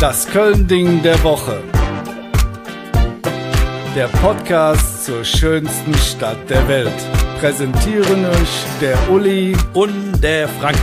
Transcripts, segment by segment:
Das Köln-Ding der Woche. Der Podcast zur schönsten Stadt der Welt. Präsentieren euch der Uli und der Frank.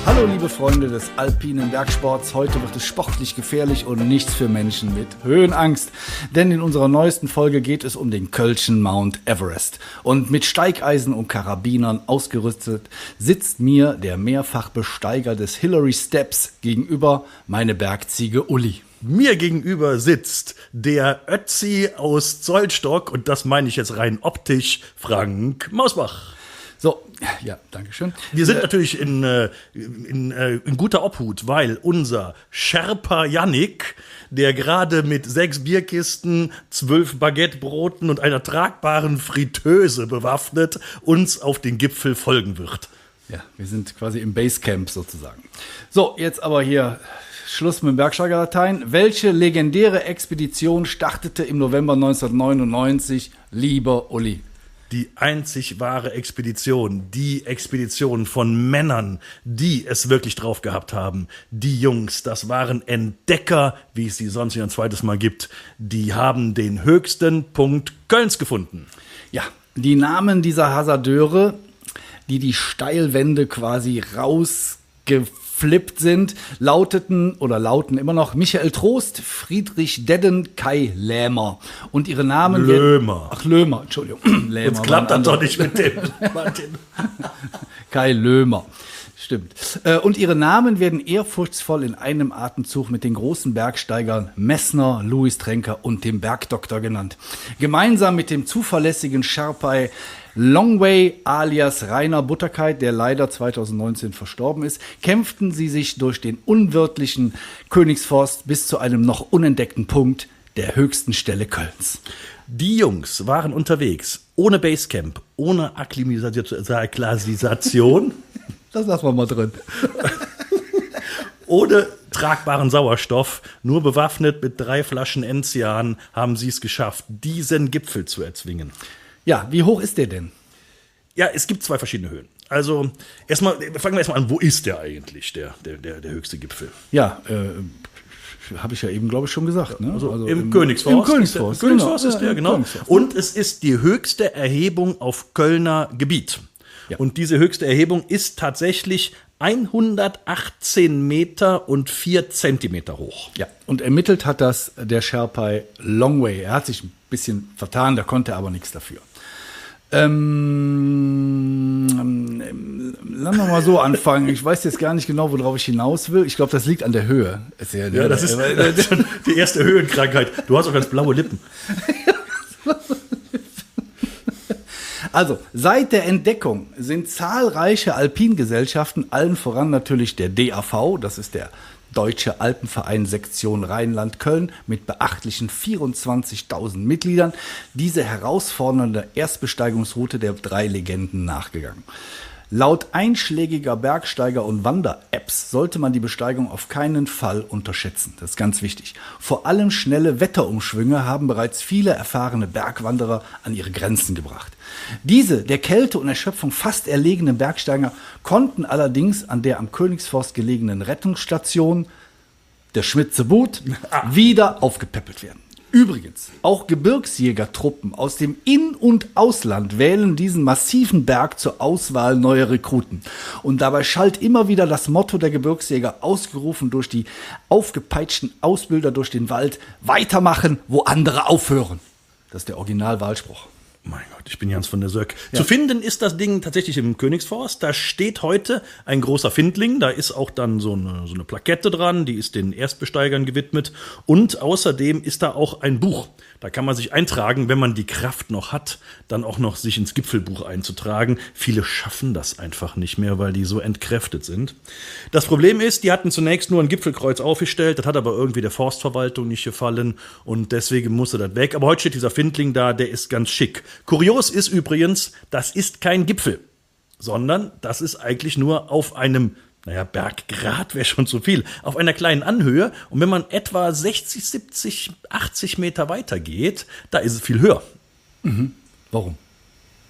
Hallo liebe Freunde des alpinen Bergsports, heute wird es sportlich gefährlich und nichts für Menschen mit Höhenangst, denn in unserer neuesten Folge geht es um den Kölschen Mount Everest und mit Steigeisen und Karabinern ausgerüstet sitzt mir der Mehrfachbesteiger des Hillary Steps gegenüber, meine Bergziege Uli. Mir gegenüber sitzt der Ötzi aus Zollstock und das meine ich jetzt rein optisch, Frank Mausbach. So, ja, danke schön. Wir sind natürlich in guter Obhut, weil unser Sherpa Yannick, der gerade mit 6 Bierkisten, 12 Baguettebroten und einer tragbaren Fritteuse bewaffnet uns auf den Gipfel folgen wird. Ja, wir sind quasi im Basecamp sozusagen. So, jetzt aber hier Schluss mit dem Bergsteigerlatein. Welche legendäre Expedition startete im November 1999, lieber Uli? Die einzig wahre Expedition, die Expedition von Männern, die es wirklich drauf gehabt haben. Die Jungs, das waren Entdecker, wie es sie sonst nicht ein zweites Mal gibt. Die haben den höchsten Punkt Kölns gefunden. Ja, die Namen dieser Hasardeure, die Steilwände quasi rausgeflippt sind, lauten immer noch Michael Trost, Friedrich Dedden, Kai Lähmer. Und ihre Namen Löhmer, Entschuldigung. Lähmer, jetzt klappt das doch nicht mit dem Martin. Kai Löhmer, stimmt. Und ihre Namen werden ehrfurchtsvoll in einem Atemzug mit den großen Bergsteigern Messner, Louis Trenker und dem Bergdoktor genannt. Gemeinsam mit dem zuverlässigen Sherpai Longway alias Rainer Butterkeit, der leider 2019 verstorben ist, kämpften sie sich durch den unwirtlichen Königsforst bis zu einem noch unentdeckten Punkt, der höchsten Stelle Kölns. Die Jungs waren unterwegs, ohne Basecamp, ohne Akklimatisation. Das lassen wir mal drin. Ohne tragbaren Sauerstoff, nur bewaffnet mit 3 Flaschen Enzian, haben sie es geschafft, diesen Gipfel zu erzwingen. Ja, wie hoch ist der denn? Ja, es gibt 2 verschiedene Höhen. Also, fangen wir erstmal an, wo ist der eigentlich, der höchste Gipfel? Ja, habe ich ja eben, glaube ich, schon gesagt. Ne? Also im Königsforst. Im Königsforst, Königsforst ist der, genau. Und es ist die höchste Erhebung auf Kölner Gebiet. Ja. Und diese höchste Erhebung ist tatsächlich 118 Meter und 4 Zentimeter hoch. Ja, und ermittelt hat das der Sherpai Longway. Er hat sich ein bisschen vertan, da konnte er aber nichts dafür. Lass mal so anfangen. Ich weiß jetzt gar nicht genau, worauf ich hinaus will. Ich glaube, das liegt an der Höhe. Das ist die erste Höhenkrankheit. Du hast auch ganz blaue Lippen. Also, seit der Entdeckung sind zahlreiche Alpingesellschaften, allen voran natürlich der DAV, das ist der Deutsche Alpenverein Sektion Rheinland-Köln mit beachtlichen 24.000 Mitgliedern, diese herausfordernde Erstbesteigungsroute der 3 Legenden nachgegangen. Laut einschlägiger Bergsteiger- und Wander-Apps sollte man die Besteigung auf keinen Fall unterschätzen. Das ist ganz wichtig. Vor allem schnelle Wetterumschwünge haben bereits viele erfahrene Bergwanderer an ihre Grenzen gebracht. Diese der Kälte und Erschöpfung fast erlegenen Bergsteiger konnten allerdings an der am Königsforst gelegenen Rettungsstation, der Schmitze-But, wieder aufgepäppelt werden. Übrigens, auch Gebirgsjägertruppen aus dem In- und Ausland wählen diesen massiven Berg zur Auswahl neuer Rekruten. Und dabei schallt immer wieder das Motto der Gebirgsjäger, ausgerufen durch die aufgepeitschten Ausbilder durch den Wald: Weitermachen, wo andere aufhören. Das ist der Originalwahlspruch. Mein Gott, ich bin Jans von der Söck. Ja. Zu finden ist das Ding tatsächlich im Königsforst. Da steht heute ein großer Findling. Da ist auch dann so eine Plakette dran, die ist den Erstbesteigern gewidmet. Und außerdem ist da auch ein Buch. Da kann man sich eintragen, wenn man die Kraft noch hat, dann auch noch sich ins Gipfelbuch einzutragen. Viele schaffen das einfach nicht mehr, weil die so entkräftet sind. Das Problem ist, die hatten zunächst nur ein Gipfelkreuz aufgestellt. Das hat aber irgendwie der Forstverwaltung nicht gefallen und deswegen musste das weg. Aber heute steht dieser Findling da, der ist ganz schick. Kurios ist übrigens, das ist kein Gipfel, sondern das ist eigentlich nur auf einem, Berggrat wäre schon zu viel, auf einer kleinen Anhöhe. Und wenn man etwa 60, 70, 80 Meter weiter geht, da ist es viel höher. Mhm. Warum?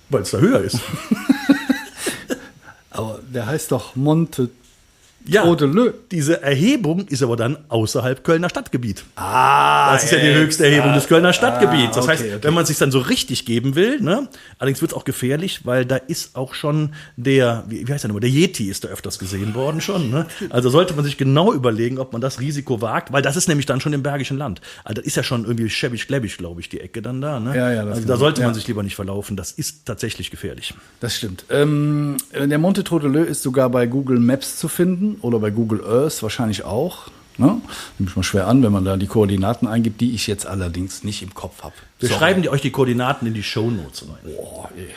Weil es da höher ist. Aber der heißt doch Monte Ja, Traudeleu. diese Erhebung ist aber dann außerhalb Kölner Stadtgebiet. Ah, Das ist ja die höchste Erhebung des Kölner Stadtgebiets. Das heißt, okay. wenn man es sich dann so richtig geben will, ne, allerdings wird es auch gefährlich, weil da ist auch schon der, wie heißt der nochmal, der Yeti ist da öfters gesehen worden schon. Ne? Also sollte man sich genau überlegen, ob man das Risiko wagt, weil das ist nämlich dann schon im Bergischen Land. Also das ist ja schon irgendwie schäbig-gläbig, glaube ich, die Ecke dann da. Ne? Ja, das also da sollte man sich lieber nicht verlaufen. Das ist tatsächlich gefährlich. Das stimmt. Der Monte Traudeleu ist sogar bei Google Maps zu finden oder bei Google Earth wahrscheinlich auch. Ne? Nehme ich mal schwer an, wenn man da die Koordinaten eingibt, die ich jetzt allerdings nicht im Kopf habe. Wir schreiben euch die Koordinaten in die Shownotes rein. Boah, ey.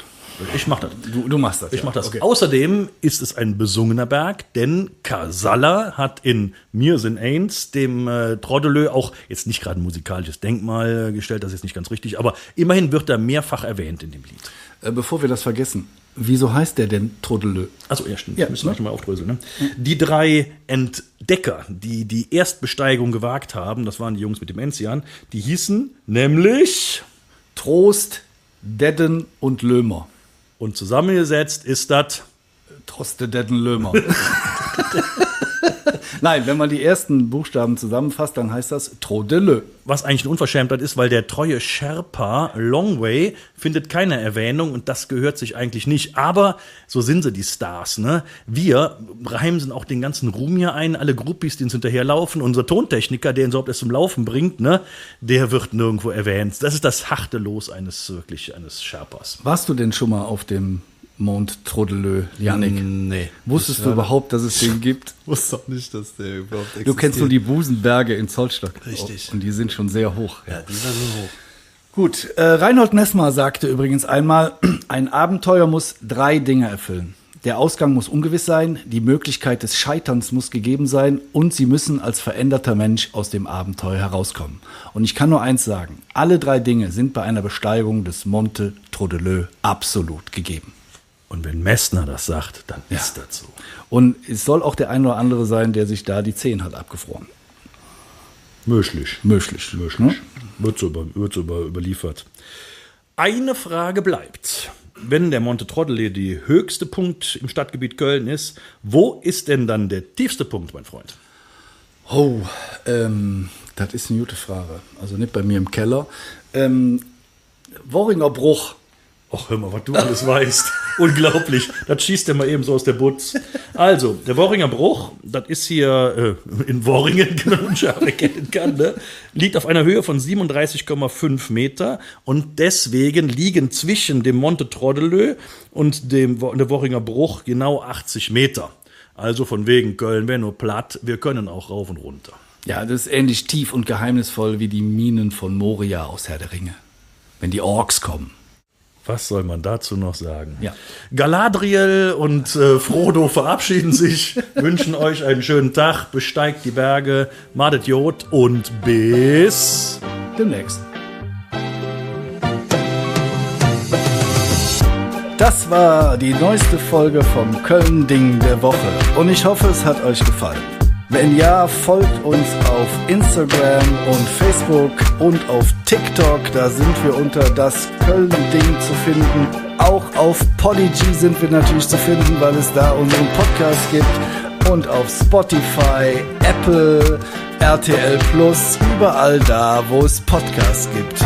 Ich mach das. Du machst das. Ich mach das. Okay. Außerdem ist es ein besungener Berg, denn Casalla hat in Miersen Eins dem Traudeleu auch jetzt nicht gerade ein musikalisches Denkmal gestellt, das ist nicht ganz richtig, aber immerhin wird er mehrfach erwähnt in dem Lied. Bevor wir das vergessen, wieso heißt der denn Traudeleu? Achso, ja, stimmt. Ja, Müssen wir mal aufdröseln. Ne? Die 3 Entdecker, die die Erstbesteigung gewagt haben, das waren die Jungs mit dem Enzian, die hießen nämlich Trost, Dedden und Lömer. und zusammengesetzt ist das Troste, Dedden, Lömer. Nein, wenn man die ersten Buchstaben zusammenfasst, dann heißt das Traudeleu. was eigentlich eine Unverschämtheit ist, weil der treue Sherpa Longway findet keine Erwähnung und das gehört sich eigentlich nicht. Aber so sind sie, die Stars. Ne? Wir heimsen auch den ganzen Ruhm hier ein, alle Groupies, die uns hinterherlaufen. Unser Tontechniker, der uns überhaupt erst zum Laufen bringt, ne? Der wird nirgendwo erwähnt. Das ist das harte Los eines Sherpas. Warst du denn schon mal auf dem Mont Traudeleu, Yannick? Nee. Wusstest du überhaupt, dass es den gibt? Ich wusste auch nicht, dass der überhaupt existiert. Du kennst nur die Busenberge in Zollstock. Richtig. Und die sind schon sehr hoch. Ja, die waren so hoch. Gut, Reinhold Messmer sagte übrigens einmal, ein Abenteuer muss 3 Dinge erfüllen. Der Ausgang muss ungewiss sein, die Möglichkeit des Scheiterns muss gegeben sein und sie müssen als veränderter Mensch aus dem Abenteuer herauskommen. Und ich kann nur eins sagen, alle 3 Dinge sind bei einer Besteigung des Monte Traudeleu absolut gegeben. Und wenn Messner das sagt, dann ist das so. Und es soll auch der ein oder andere sein, der sich da die Zehen hat abgefroren. Möglich. Möglich. Ne? Wird so überliefert. Eine Frage bleibt. Wenn der Monte Traudeleu die höchste Punkt im Stadtgebiet Köln ist, wo ist denn dann der tiefste Punkt, mein Freund? Oh, das ist eine gute Frage. Also nicht bei mir im Keller. Worringer Bruch. Ach, hör mal, was du alles weißt. Unglaublich. Das schießt er mal eben so aus der Butz. Also, der Worringer Bruch, das ist hier in Worringen, genau, erkennen kann, ne? Liegt auf einer Höhe von 37,5 Meter und deswegen liegen zwischen dem Monte Traudeleu und der Worringer Bruch genau 80 Meter. Also von wegen Köln wäre nur platt, wir können auch rauf und runter. Ja, das ist ähnlich tief und geheimnisvoll wie die Minen von Moria aus Herr der Ringe. Wenn die Orks kommen. Was soll man dazu noch sagen? Ja. Galadriel und Frodo verabschieden sich, wünschen euch einen schönen Tag, besteigt die Berge, madet Jod und bis Demnächst. Das war die neueste Folge vom Köln-Ding der Woche und ich hoffe, es hat euch gefallen. Wenn ja, folgt uns auf Instagram und Facebook und auf TikTok. Da sind wir unter das Köln-Ding zu finden. Auch auf Podigy sind wir natürlich zu finden, weil es da unseren Podcast gibt. Und auf Spotify, Apple, RTL Plus, überall da, wo es Podcasts gibt.